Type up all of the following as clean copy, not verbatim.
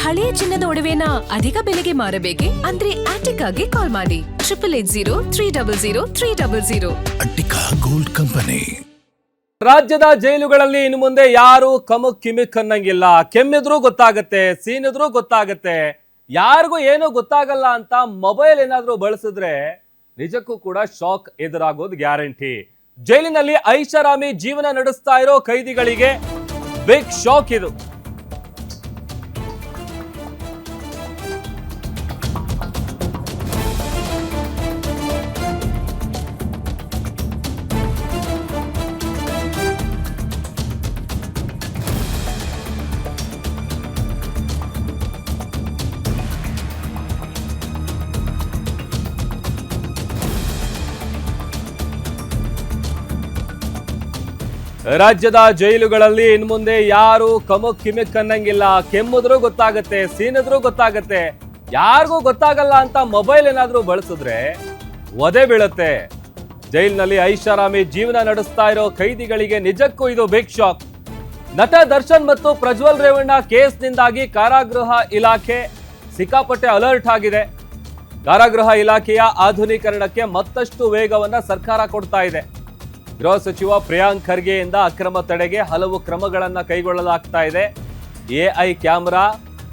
ಹಳೆಯ ಚಿನ್ನದ ಒಡವೆನ ಅಧಿಕ ಬೆಲೆಗೆ ಮಾರಬೇಕೆ? ಅಂದ್ರೆ ಆಟಿಕಾಗೆ ಕಾಲ್ ಮಾಡಿ 8880 ಅಟ್ಟಿಕಾ ಗೋಲ್ಡ್ ಕಂಪನಿ. ರಾಜ್ಯದ ಜೈಲುಗಳಲ್ಲಿ ಇನ್ನು ಮುಂದೆ ಯಾರು ಕಮಕ್ ಕಿಮಿಕ್ ಅನ್ನಂಗಿಲ್ಲ. ಕೆಮ್ಮಿದ್ರೂ ಗೊತ್ತಾಗತ್ತೆ, ಸೀನಿದ್ರೂ ಗೊತ್ತಾಗತ್ತೆ, ಯಾರಿಗೂ ಏನೂ ಗೊತ್ತಾಗಲ್ಲ ಅಂತ ಮೊಬೈಲ್ ಏನಾದ್ರೂ ಬಳಸಿದ್ರೆ ನಿಜಕ್ಕೂ ಕೂಡ ಶಾಕ್ ಎದುರಾಗೋದು ಗ್ಯಾರಂಟಿ. ಜೈಲಿನಲ್ಲಿ ಐಷಾರಾಮಿ ಜೀವನ ನಡೆಸ್ತಾ ಇರೋ ಕೈದಿಗಳಿಗೆ ಬಿಗ್ ಶಾಕ್ ಇದು. ರಾಜ್ಯದ ಜೈಲುಗಳಲ್ಲಿ ಇನ್ನು ಮುಂದೆ ಯಾರು ಕಮಕ್ ಕಿಮಿಕ್ ಅನ್ನಂಗಿಲ್ಲ. ಕೆಮ್ಮಿದ್ರೂ ಗೊತ್ತಾಗತ್ತೆ, ಸೀನಿದ್ರೂ ಗೊತ್ತಾಗತ್ತೆ, ಯಾರಿಗೂ ಗೊತ್ತಾಗಲ್ಲ ಅಂತ ಮೊಬೈಲ್ ಏನಾದ್ರೂ ಬಳಸಿದ್ರೆ ಒದೆ ಬೀಳುತ್ತೆ. ಜೈಲಿನಲ್ಲಿ ಐಷಾರಾಮಿ ಜೀವನ ನಡೆಸ್ತಾ ಇರೋ ಕೈದಿಗಳಿಗೆ ನಿಜಕ್ಕೂ ಇದು ಬಿಗ್ ಶಾಕ್. ನಟ ದರ್ಶನ್ ಮತ್ತು ಪ್ರಜ್ವಲ್ ರೇವಣ್ಣ ಕೇಸ್ನಿಂದಾಗಿ ಕಾರಾಗೃಹ ಇಲಾಖೆ ಸಿಕ್ಕಾಪಟ್ಟೆ ಅಲರ್ಟ್ ಆಗಿದೆ. ಕಾರಾಗೃಹ ಇಲಾಖೆಯ ಆಧುನೀಕರಣಕ್ಕೆ ಮತ್ತಷ್ಟು ವೇಗವನ್ನ ಸರ್ಕಾರ ಕೊಡ್ತಾ ಇದೆ. ಗೃಹ ಸಚಿವ ಪ್ರಿಯಾಂಕ್ ಖರ್ಗೆಯಿಂದ ಅಕ್ರಮ ತಡೆಗೆ ಹಲವು ಕ್ರಮಗಳನ್ನು ಕೈಗೊಳ್ಳಲಾಗ್ತಾ ಇದೆ. ಎಐ ಕ್ಯಾಮೆರಾ,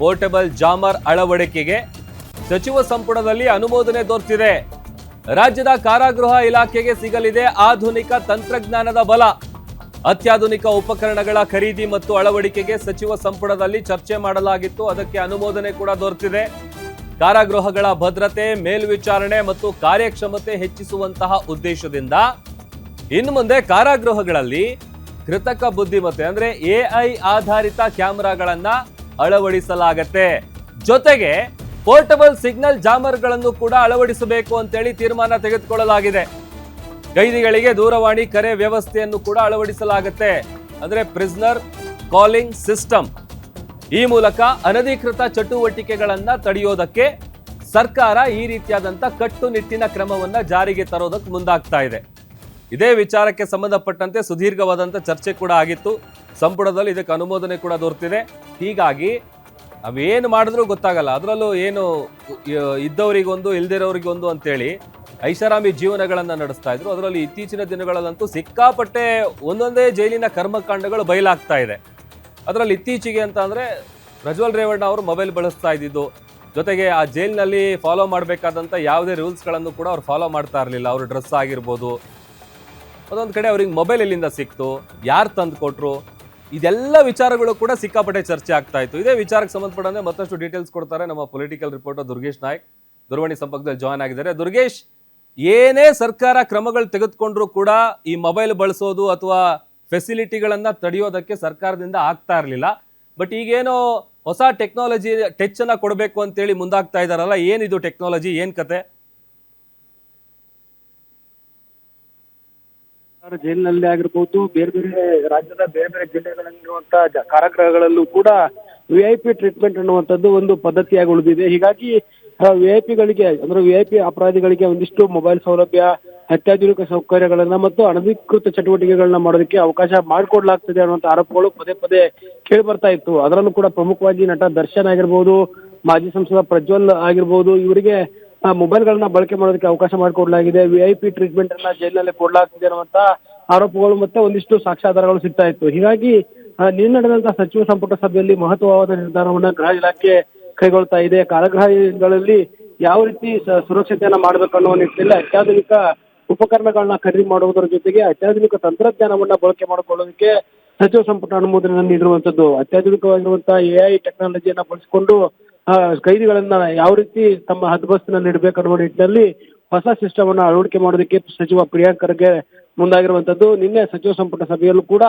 ಪೋರ್ಟಬಲ್ ಜಾಮರ್ ಅಳವಡಿಕೆಗೆ ಸಚಿವ ಸಂಪುಟದಲ್ಲಿ ಅನುಮೋದನೆ ದೊರೆತಿದೆ. ರಾಜ್ಯದ ಕಾರಾಗೃಹ ಇಲಾಖೆಗೆ ಸಿಗಲಿದೆ ಆಧುನಿಕ ತಂತ್ರಜ್ಞಾನದ ಬಲ. ಅತ್ಯಾಧುನಿಕ ಉಪಕರಣಗಳ ಖರೀದಿ ಮತ್ತು ಅಳವಡಿಕೆಗೆ ಸಚಿವ ಸಂಪುಟದಲ್ಲಿ ಚರ್ಚೆ ಮಾಡಲಾಗಿತ್ತು. ಅದಕ್ಕೆ ಅನುಮೋದನೆ ಕೂಡ ದೊರೆತಿದೆ. ಕಾರಾಗೃಹಗಳ ಭದ್ರತೆ, ಮೇಲ್ವಿಚಾರಣೆ ಮತ್ತು ಕಾರ್ಯಕ್ಷಮತೆ ಹೆಚ್ಚಿಸುವಂತಹ ಉದ್ದೇಶದಿಂದ ಇನ್ನು ಮುಂದೆ ಕಾರಾಗೃಹಗಳಲ್ಲಿ ಕೃತಕ ಬುದ್ಧಿಮತ್ತೆ ಅಂದ್ರೆ ಎಐ ಆಧಾರಿತ ಕ್ಯಾಮೆರಾಗಳನ್ನ ಅಳವಡಿಸಲಾಗತ್ತೆ. ಜೊತೆಗೆ ಪೋರ್ಟಬಲ್ ಸಿಗ್ನಲ್ ಜಾಮರ್ಗಳನ್ನು ಕೂಡ ಅಳವಡಿಸಬೇಕು ಅಂತೇಳಿ ತೀರ್ಮಾನ ತೆಗೆದುಕೊಳ್ಳಲಾಗಿದೆ. ಕೈದಿಗಳಿಗೆ ದೂರವಾಣಿ ಕರೆ ವ್ಯವಸ್ಥೆಯನ್ನು ಕೂಡ ಅಳವಡಿಸಲಾಗುತ್ತೆ. ಅಂದ್ರೆ ಪ್ರಿಸನರ್ ಕಾಲಿಂಗ್ ಸಿಸ್ಟಮ್. ಈ ಮೂಲಕ ಅನಧಿಕೃತ ಚಟುವಟಿಕೆಗಳನ್ನ ತಡೆಯೋದಕ್ಕೆ ಸರ್ಕಾರ ಈ ರೀತಿಯಾದಂತ ಕಟ್ಟುನಿಟ್ಟಿನ ಕ್ರಮವನ್ನ ಜಾರಿಗೆ ತರೋದಕ್ಕೆ ಮುಂದಾಗ್ತಾ ಇದೆ. ಇದೇ ವಿಚಾರಕ್ಕೆ ಸಂಬಂಧಪಟ್ಟಂತೆ ಸುದೀರ್ಘವಾದಂಥ ಚರ್ಚೆ ಕೂಡ ಆಗಿತ್ತು. ಸಂಪುಟದಲ್ಲಿ ಇದಕ್ಕೆ ಅನುಮೋದನೆ ಕೂಡ ದೊರೆತಿದೆ. ಹೀಗಾಗಿ ಅವೇನು ಮಾಡಿದ್ರೂ ಗೊತ್ತಾಗಲ್ಲ. ಅದರಲ್ಲೂ ಏನು ಇದ್ದವರಿಗೊಂದು ಇಲ್ದಿರೋರಿಗೊಂದು ಅಂತೇಳಿ ಐಷಾರಾಮಿ ಜೀವನಗಳನ್ನು ನಡೆಸ್ತಾ ಇದ್ರು. ಅದರಲ್ಲಿ ಇತ್ತೀಚಿನ ದಿನಗಳಲ್ಲಂತೂ ಸಿಕ್ಕಾಪಟ್ಟೆ ಒಂದೊಂದೇ ಜೈಲಿನ ಕರ್ಮಕಾಂಡಗಳು ಬಯಲಾಗ್ತಾ ಇದೆ. ಅದರಲ್ಲಿ ಇತ್ತೀಚೆಗೆ ಅಂತ ಅಂದರೆ ಪ್ರಜ್ವಲ್ ರೇವಣ್ಣ ಅವರು ಮೊಬೈಲ್ ಬಳಸ್ತಾ ಇದ್ದಿದ್ದು, ಜೊತೆಗೆ ಆ ಜೈಲಿನಲ್ಲಿ ಫಾಲೋ ಮಾಡಬೇಕಾದಂಥ ಯಾವುದೇ ರೂಲ್ಸ್ಗಳನ್ನು ಕೂಡ ಅವ್ರು ಫಾಲೋ ಮಾಡ್ತಾ ಇರಲಿಲ್ಲ. ಅವ್ರ ಡ್ರೆಸ್ ಆಗಿರ್ಬೋದು, ಅದೊಂದು ಕಡೆ ಅವ್ರಿಗೆ ಮೊಬೈಲ್ ಎಲ್ಲಿಂದ ಸಿಕ್ತು, ಯಾರು ತಂದು ಕೊಟ್ಟರು, ಇದೆಲ್ಲ ವಿಚಾರಗಳು ಕೂಡ ಸಿಕ್ಕಾಪಟ್ಟೆ ಚರ್ಚೆ ಆಗ್ತಾ ಇತ್ತು. ಇದೇ ವಿಚಾರಕ್ಕೆ ಸಂಬಂಧಪಟ್ಟಂತೆ ಮತ್ತಷ್ಟು ಡೀಟೇಲ್ಸ್ ಕೊಡ್ತಾರೆ ನಮ್ಮ ಪೊಲಿಟಿಕಲ್ ರಿಪೋರ್ಟರ್ ದುರ್ಗೇಶ್ ನಾಯ್ಕ್. ದೂರವಾಣಿ ಸಂಪರ್ಕದಲ್ಲಿ ಜಾಯ್ನ್ ಆಗಿದ್ದಾರೆ. ದುರ್ಗೇಶ್, ಏನೇ ಸರ್ಕಾರ ಕ್ರಮಗಳು ತೆಗೆದುಕೊಂಡ್ರು ಕೂಡ ಈ ಮೊಬೈಲ್ ಬಳಸೋದು ಅಥವಾ ಫೆಸಿಲಿಟಿಗಳನ್ನ ತಡೆಯೋದಕ್ಕೆ ಸರ್ಕಾರದಿಂದ ಆಗ್ತಾ ಇರಲಿಲ್ಲ. ಬಟ್ ಈಗೇನೋ ಹೊಸ ಟೆಕ್ನಾಲಜಿ ಟಚ್ ಅನ್ನ ಕೊಡಬೇಕು ಅಂತೇಳಿ ಮುಂದಾಗ್ತಾ ಇದಾರಲ್ಲ, ಏನಿದು ಟೆಕ್ನಾಲಜಿ, ಏನ್ ಕತೆ? ಜೈಲಿನಲ್ಲಿ ಆಗಿರ್ಬೋದು, ಬೇರೆ ಬೇರೆ ರಾಜ್ಯದ ಬೇರೆ ಬೇರೆ ಜಿಲ್ಲೆಗಳಲ್ಲಿರುವಂತಹ ಕಾರಾಗೃಹಗಳಲ್ಲೂ ಕೂಡ ವಿಐಪಿ ಟ್ರೀಟ್ಮೆಂಟ್ ಅನ್ನುವಂಥದ್ದು ಒಂದು ಪದ್ಧತಿಯಾಗಿ ಉಳಿದಿದೆ. ಹೀಗಾಗಿ ವಿಐಪಿಗಳಿಗೆ ಅಂದ್ರೆ ವಿಐಪಿ ಅಪರಾಧಿಗಳಿಗೆ ಒಂದಿಷ್ಟು ಮೊಬೈಲ್ ಸೌಲಭ್ಯ, ಅತ್ಯಾಧುನಿಕ ಸೌಕರ್ಯಗಳನ್ನ ಮತ್ತು ಅನಧಿಕೃತ ಚಟುವಟಿಕೆಗಳನ್ನ ಮಾಡೋದಕ್ಕೆ ಅವಕಾಶ ಮಾಡಿಕೊಡ್ಲಾಗ್ತದೆ ಅನ್ನುವಂಥ ಆರೋಪಗಳು ಪದೇ ಪದೇ ಕೇಳಿ ಬರ್ತಾ ಇತ್ತು. ಅದರಲ್ಲೂ ಕೂಡ ಪ್ರಮುಖವಾಗಿ ನಟ ದರ್ಶನ್ ಆಗಿರ್ಬೋದು, ಮಾಜಿ ಸಂಸದ ಪ್ರಜ್ವಲ್ ಆಗಿರ್ಬೋದು, ಇವರಿಗೆ ಮೊಬೈಲ್ಗಳನ್ನ ಬಳಕೆ ಮಾಡೋದಕ್ಕೆ ಅವಕಾಶ ಮಾಡಿಕೊಡ್ಲಾಗಿದೆ. ವಿಐಪಿ ಟ್ರೀಟ್ಮೆಂಟ್ ಅನ್ನ ಜೈಲಿನಲ್ಲಿ ಕೊಡ್ಲಾಗ್ತಿದೆ ಅನ್ನುವಂತ ಆರೋಪಗಳು ಮತ್ತೆ ಒಂದಿಷ್ಟು ಸಾಕ್ಷ್ಯಾಧಾರಗಳು ಸಿಗ್ತಾ ಇತ್ತು. ಹೀಗಾಗಿ ನಿನ್ನೆ ನಡೆದಂತಹ ಸಚಿವ ಸಂಪುಟ ಸಭೆಯಲ್ಲಿ ಮಹತ್ವವಾದ ನಿರ್ಧಾರವನ್ನ ಗೃಹ ಇಲಾಖೆ ಕೈಗೊಳ್ತಾ ಇದೆ. ಕಾರಾಗೃಹಗಳಲ್ಲಿ ಯಾವ ರೀತಿ ಸುರಕ್ಷತೆಯನ್ನ ಮಾಡಬೇಕು ಅನ್ನೋ ನಿಟ್ಟಿನಲ್ಲಿ ಅತ್ಯಾಧುನಿಕ ಉಪಕರಣಗಳನ್ನ ಖರೀದಿ ಮಾಡುವುದರ ಜೊತೆಗೆ ಅತ್ಯಾಧುನಿಕ ತಂತ್ರಜ್ಞಾನವನ್ನ ಬಳಕೆ ಮಾಡಿಕೊಳ್ಳೋದಕ್ಕೆ ಸಚಿವ ಸಂಪುಟ ಅನುಮೋದನೆ ನೀಡಿರುವಂತದ್ದು. ಅತ್ಯಾಧುನಿಕವಾಗಿರುವಂತಹ ಎಐ ಟೆಕ್ನಾಲಜಿಯನ್ನ ಬಳಸಿಕೊಂಡು ಕೈದಿಗಳನ್ನ ಯಾವ ರೀತಿ ತಮ್ಮ ಹದ್ಬಸ್ತಿನಲ್ಲಿ ಇಡಬೇಕು ಅನ್ನೋ ನಿಟ್ಟಿನಲ್ಲಿ ಹೊಸ ಸಿಸ್ಟಮ್ ಅನ್ನ ಅಳವಡಿಕೆ ಮಾಡೋದಕ್ಕೆ ಸಚಿವ ಪ್ರಿಯಾಂಕ್ ಖರ್ಗೆ ಮುಂದಾಗಿರುವಂತದ್ದು. ನಿನ್ನೆ ಸಚಿವ ಸಂಪುಟ ಸಭೆಯಲ್ಲೂ ಕೂಡ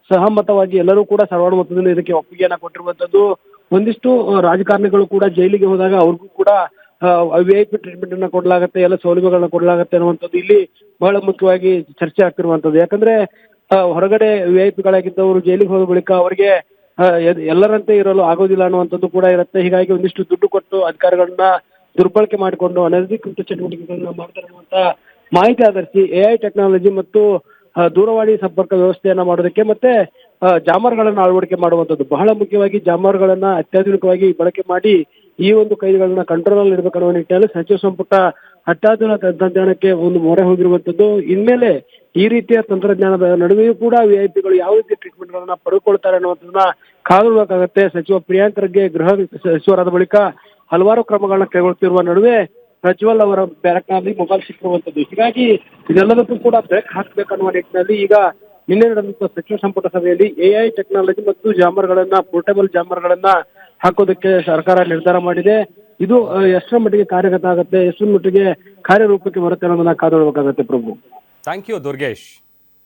ಸಹಮತವಾಗಿ ಎಲ್ಲರೂ ಕೂಡ ಸರ್ವಾನುಮತದಲ್ಲಿ ಇದಕ್ಕೆ ಒಪ್ಪಿಗೆಯನ್ನ ಕೊಟ್ಟಿರುವಂತದ್ದು. ಒಂದಿಷ್ಟು ರಾಜಕಾರಣಿಗಳು ಕೂಡ ಜೈಲಿಗೆ ಹೋದಾಗ ಅವ್ರಿಗೂ ಕೂಡ ವಿಐಪಿ ಟ್ರೀಟ್ಮೆಂಟ್ ಅನ್ನ ಕೊಡ್ಲಾಗತ್ತೆ, ಎಲ್ಲ ಸೌಲಭ್ಯಗಳನ್ನ ಕೊಡ್ಲಾಗತ್ತೆ ಅನ್ನುವಂಥದ್ದು ಇಲ್ಲಿ ಬಹಳ ಮುಖ್ಯವಾಗಿ ಚರ್ಚೆ ಆಗ್ತಿರುವಂತದ್ದು. ಯಾಕಂದ್ರೆ ಹೊರಗಡೆ ವಿಐಪಿಗಳಾಗಿದ್ದವರು ಜೈಲಿಗೆ ಹೋದ ಬಳಿಕ ಅವರಿಗೆ ಎಲ್ಲರಂತೆ ಇರಲು ಆಗೋದಿಲ್ಲ ಅನ್ನುವಂಥದ್ದು ಕೂಡ ಇರುತ್ತೆ. ಹೀಗಾಗಿ ಒಂದಿಷ್ಟು ದುಡ್ಡು ಕೊಟ್ಟು ಅಧಿಕಾರಿಗಳನ್ನ ದುರ್ಬಳಕೆ ಮಾಡಿಕೊಂಡು ಅನಧಿಕೃತ ಚಟುವಟಿಕೆಗಳನ್ನ ಮಾಡ್ತಾರೆ ಅನ್ನುವಂತ ಮಾಹಿತಿ ಆಧರಿಸಿ ಎಐ ಟೆಕ್ನಾಲಜಿ ಮತ್ತು ದೂರವಾಣಿ ಸಂಪರ್ಕ ವ್ಯವಸ್ಥೆಯನ್ನ ಮಾಡೋದಕ್ಕೆ ಮತ್ತೆ ಜಾಮರ್ಗಳನ್ನ ಅಳವಡಿಕೆ ಮಾಡುವಂತದ್ದು ಬಹಳ ಮುಖ್ಯವಾಗಿ ಜಾಮರ್ಗಳನ್ನ ಅತ್ಯಾಧುನಿಕವಾಗಿ ಬಳಕೆ ಮಾಡಿ ಈ ಒಂದು ಕೈದಿಗಳನ್ನ ಕಂಟ್ರೋಲ್ ಅಲ್ಲಿ ಇಡಬೇಕನ್ನುವ ನಿಟ್ಟಿನಲ್ಲಿ ಸಚಿವ ಸಂಪುಟ ಅತ್ಯಾಧುನಿಕ ತಂತ್ರಜ್ಞಾನಕ್ಕೆ ಒಂದು ಮೊರೆ ಹೋಗಿರುವಂತದ್ದು. ಇನ್ಮೇಲೆ ಈ ರೀತಿಯ ತಂತ್ರಜ್ಞಾನದ ನಡುವೆಯೂ ಕೂಡ ವಿಐಪಿಗಳು ಯಾವ ರೀತಿ ಟ್ರೀಟ್ಮೆಂಟ್ ಗಳನ್ನ ಪಡೆದುಕೊಳ್ತಾರೆ ಅನ್ನುವಂಥದ್ದನ್ನ ಕಾದುನೋಡಬೇಕಾಗತ್ತೆ. ಸಚಿವ ಪ್ರಿಯಾಂಕ್ ಖರ್ಗೆ ಗೃಹ ಸಚಿವರಾದ ಬಳಿಕ ಹಲವಾರು ಕ್ರಮಗಳನ್ನ ಕೈಗೊಳ್ತಿರುವ ನಡುವೆ ಪ್ರಜ್ವಲ್ ಅವರ ಬ್ಯಾರಕ್ನಲ್ಲಿ ಮೊಬೈಲ್ ಸಿಕ್ಕಿರುವಂತದ್ದು. ಹೀಗಾಗಿ ಇದೆಲ್ಲದಕ್ಕೂ ಕೂಡ ಬ್ರೇಕ್ ಹಾಕ್ಬೇಕನ್ನುವ ನಿಟ್ಟಿನಲ್ಲಿ ಈಗ ನಿನ್ನೆ ನಡೆದಂತ ಸಚಿವ ಸಂಪುಟ ಸಭೆಯಲ್ಲಿ ಎಐ ಟೆಕ್ನಾಲಜಿ ಮತ್ತು ಜಾಮರ್ಗಳನ್ನ ಪೋರ್ಟೇಬಲ್ ಜಾಮರ್ಗಳನ್ನ ಹಾಕೋದಕ್ಕೆ ಸರ್ಕಾರ ನಿರ್ಧಾರ ಮಾಡಿದೆ. ಇದು ಎಷ್ಟರ ಮಟ್ಟಿಗೆ ಕಾರ್ಯಗತ ಆಗುತ್ತೆ, ಎಷ್ಟರ ಮಟ್ಟಿಗೆ ಕಾರ್ಯರೂಪಕ್ಕೆ ಬರುತ್ತೆ ಅನ್ನೋದನ್ನ ಕಾದು ನೋಡಬೇಕಾಗತ್ತೆ ಪ್ರಭು. Thank you Durgesh.